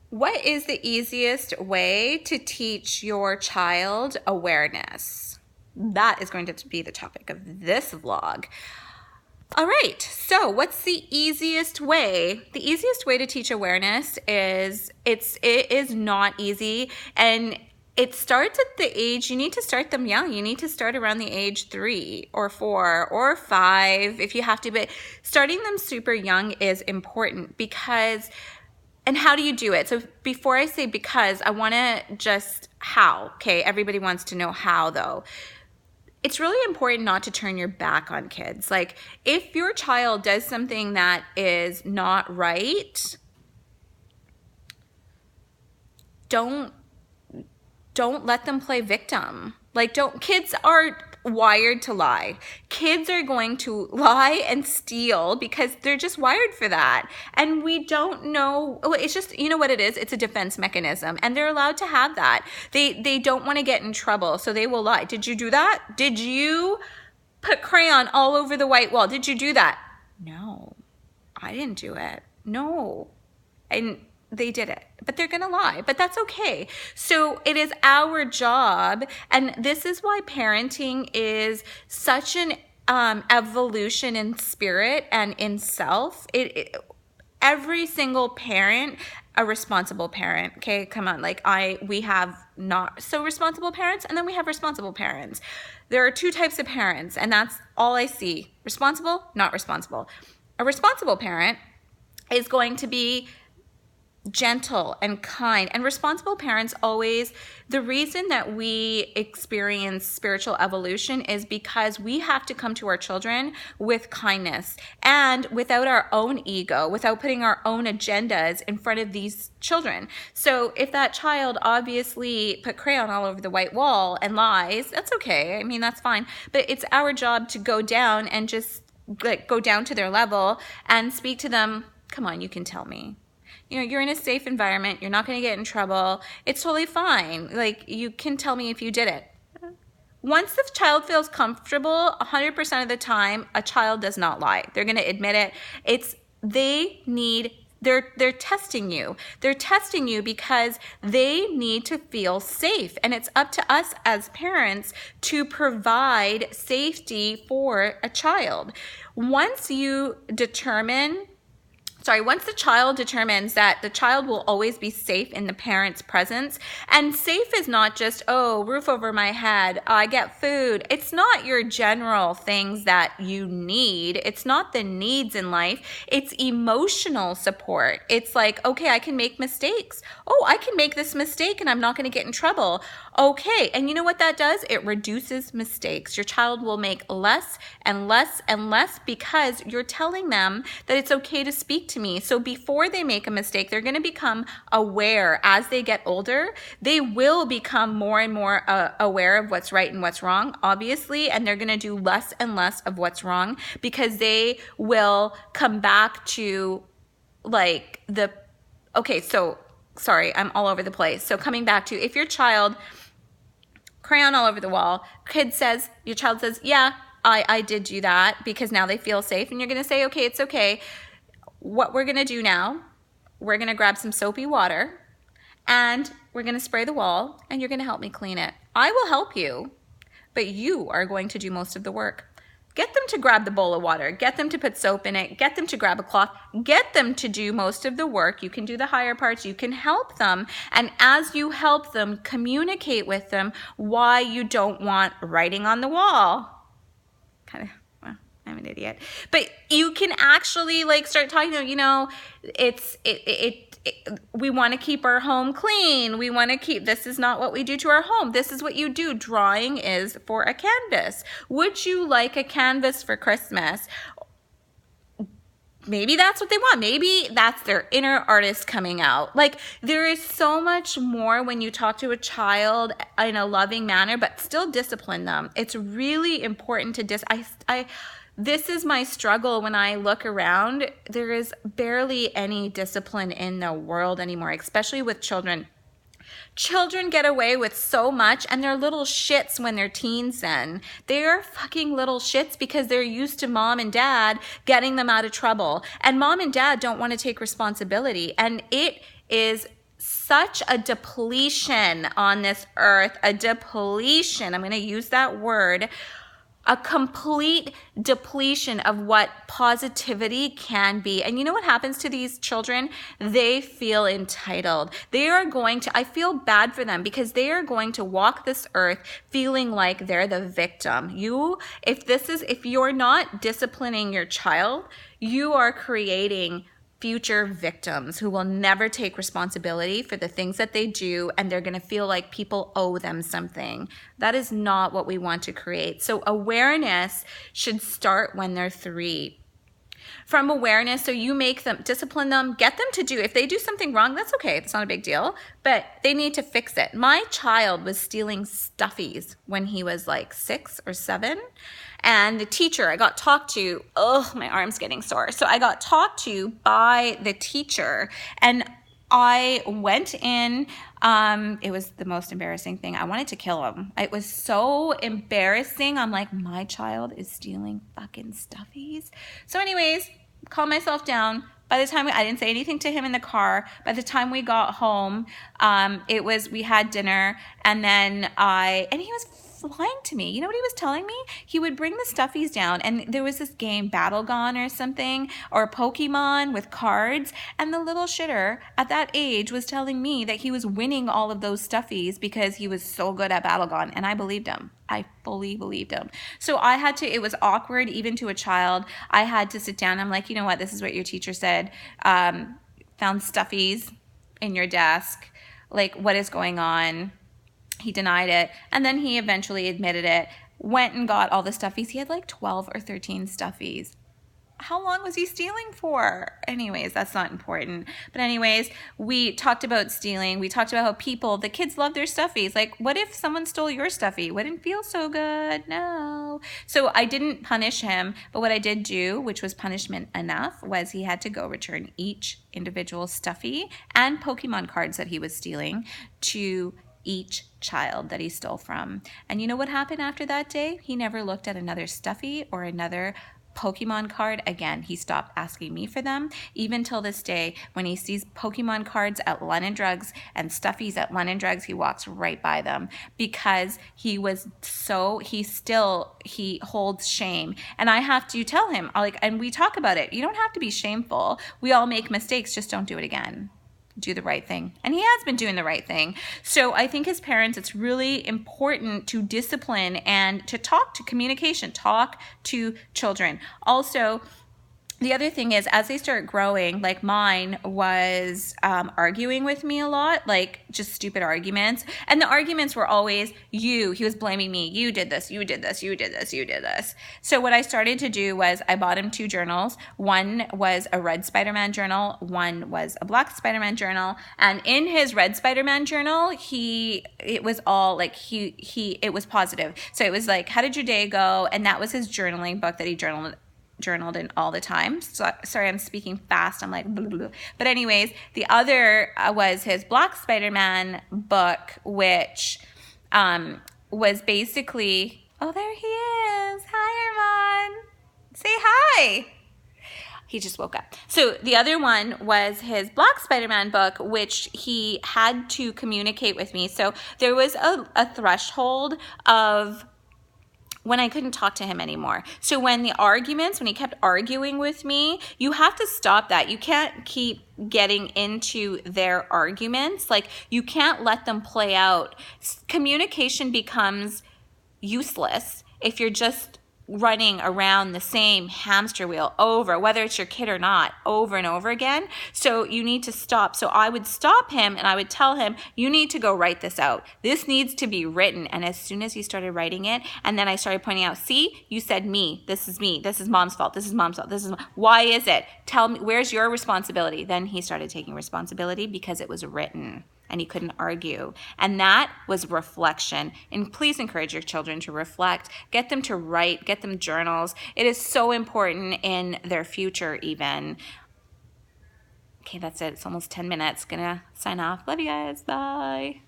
What is the easiest way to teach your child awareness? That is going to be the topic of this vlog. All right, so what's the easiest way? The easiest way to teach awareness is it is not easy, and it starts at the age, you need to start them young. You need to start around the age 3 or 4 or 5 if you have to, but starting them super young is important because, and how do you do it? So before I say because, I want to just how, okay? Everybody wants to know how though. It's really important not to turn your back on kids. Like if your child does something that is not right, don't let them play victim. Like kids are wired to lie. Kids are going to lie and steal because they're just wired for that. And we don't know, it's just, you know what it is? It's a defense mechanism, and they're allowed to have that. They don't want to get in trouble, so they will lie. Did you do that? Did you put crayon all over the white wall? Did you do that? No, I didn't do it. No. And they did it, but they're gonna lie, but that's okay. So it is our job, and this is why parenting is such an evolution in spirit and in self. Every single parent, a responsible parent, okay, come on, like we have not so responsible parents, and then we have responsible parents. There are 2 types of parents, and that's all I see: responsible, not responsible. A responsible parent is going to be gentle and kind, and responsible parents always, the reason that we experience spiritual evolution is because we have to come to our children with kindness and without our own ego, without putting our own agendas in front of these children. So if that child obviously put crayon all over the white wall and lies, that's okay. I mean, that's fine, but it's our job to go down and just like go down to their level and speak to them. Come on, you can tell me. You know, you're in a safe environment. You're not going to get in trouble. It's totally fine. Like, you can tell me if you did it. Once the child feels comfortable, 100% of the time, a child does not lie. They're going to admit it. They're testing you. They're testing you because they need to feel safe. And it's up to us as parents to provide safety for a child. Once the child determines that the child will always be safe in the parent's presence, and safe is not just, oh, roof over my head, I get food. It's not your general things that you need. It's not the needs in life. It's emotional support. It's like, okay, I can make mistakes. Oh, I can make this mistake and I'm not going to get in trouble. Okay, and you know what that does? It reduces mistakes. Your child will make less and less and less because you're telling them that it's okay to speak to me. So before they make a mistake, they're going to become aware. As they get older, they will become more and more aware of what's right and what's wrong, obviously, and they're going to do less and less of what's wrong because they will come back to like okay, so sorry, I'm all over the place. So coming back to, if your child, crayon all over the wall, your child says, yeah, I did do that, because now they feel safe, and you're going to say, okay, it's okay. What we're going to do now, we're going to grab some soapy water and we're going to spray the wall, and you're going to help me clean it. I will help you, but you are going to do most of the work. Get them to grab the bowl of water, get them to put soap in it, get them to grab a cloth, get them to do most of the work. You can do the higher parts, you can help them. And as you help them, communicate with them why you don't want writing on the wall. I'm an idiot. But you can actually like start talking to them, you know, we want to keep our home clean. We want to keep, this is not what we do to our home. This is what you do. Drawing is for a canvas. Would you like a canvas for Christmas? Maybe that's what they want. Maybe that's their inner artist coming out. Like, there is so much more when you talk to a child in a loving manner, but still discipline them. It's really important to this is my struggle when I look around. There is barely any discipline in the world anymore, especially with children. Children get away with so much, and they're little shits when they're teens then. They're fucking little shits because they're used to mom and dad getting them out of trouble. And mom and dad don't want to take responsibility. And it is such a depletion on this earth, a depletion. I'm going to use that word. A complete depletion of what positivity can be. And you know what happens to these children? They feel entitled. They are going to, I feel bad for them because they are going to walk this earth feeling like they're the victim. If you're not disciplining your child, you are creating future victims who will never take responsibility for the things that they do, and they're going to feel like people owe them something. That is not what we want to create. So awareness should start when they're 3. From awareness, so you make them, discipline them, get them to do, if they do something wrong, that's okay, it's not a big deal, but they need to fix it. My child was stealing stuffies when he was like 6 or 7, and the teacher, I got talked to, my arm's getting sore. So I got talked to by the teacher, and I went in, it was the most embarrassing thing. I wanted to kill him. It was so embarrassing. I'm like, my child is stealing fucking stuffies. So anyways, calm myself down. By the time I didn't say anything to him in the car. By the time we got home, we had dinner, and then and he was lying to me. You know what he was telling me? He would bring the stuffies down, and there was this game, Battlegon or something, or Pokemon with cards, and the little shitter at that age was telling me that he was winning all of those stuffies because he was so good at Battlegon, and I believed him. I fully believed him. So it was awkward even to a child. I had to sit down. I'm like, you know what? This is what your teacher said. Found stuffies in your desk. Like, what is going on? He denied it, and then he eventually admitted it, went and got all the stuffies. He had like 12 or 13 stuffies. How long was he stealing for? Anyways, that's not important. But anyways, we talked about stealing. We talked about how the kids love their stuffies. Like, what if someone stole your stuffy? Wouldn't feel so good. No. So I didn't punish him, but what I did do, which was punishment enough, was he had to go return each individual stuffy and Pokemon cards that he was stealing to each child that he stole from. And you know what happened after that day? He never looked at another stuffy or another Pokemon card again. He stopped asking me for them. Even till this day, when he sees Pokemon cards at London Drugs and stuffies at London Drugs, he walks right by them because he holds shame. And I have to tell him, and we talk about it. You don't have to be shameful. We all make mistakes. Just don't do it again. Do the right thing. And he has been doing the right thing. So I think as parents, it's really important to discipline and to talk to children. Also, the other thing is, as they start growing, like mine was arguing with me a lot, like just stupid arguments. And the arguments were always he was blaming me. You did this, you did this, you did this, you did this. So what I started to do was I bought him 2 journals. One was a red Spider-Man journal. One was a black Spider-Man journal. And in his red Spider-Man journal, it was positive. So it was like, how did your day go? And that was his journaling book that he journaled in all the time. So sorry, I'm speaking fast. I'm like, blah, blah, blah. But anyways, the other was his Black Spider-Man book, which was basically, oh, there he is. Hi, Armand. Say hi. He just woke up. So the other one was his Black Spider-Man book, which he had to communicate with me. So there was a threshold of when I couldn't talk to him anymore. So when he kept arguing with me, you have to stop that. You can't keep getting into their arguments. Like, you can't let them play out. Communication becomes useless if you're just running around the same hamster wheel whether it's your kid or not, over and over again. So you need to stop. So I would stop him and I would tell him, you need to go write this out. This needs to be written. And as soon as he started writing it, and then I started pointing out, see, you said me, this is mom's fault, why is it? Tell me, where's your responsibility? Then he started taking responsibility because it was written. And he couldn't argue. And that was reflection. And please encourage your children to reflect. Get them to write. Get them journals. It is so important in their future even. Okay, that's it. It's almost 10 minutes. Gonna sign off. Love you guys. Bye.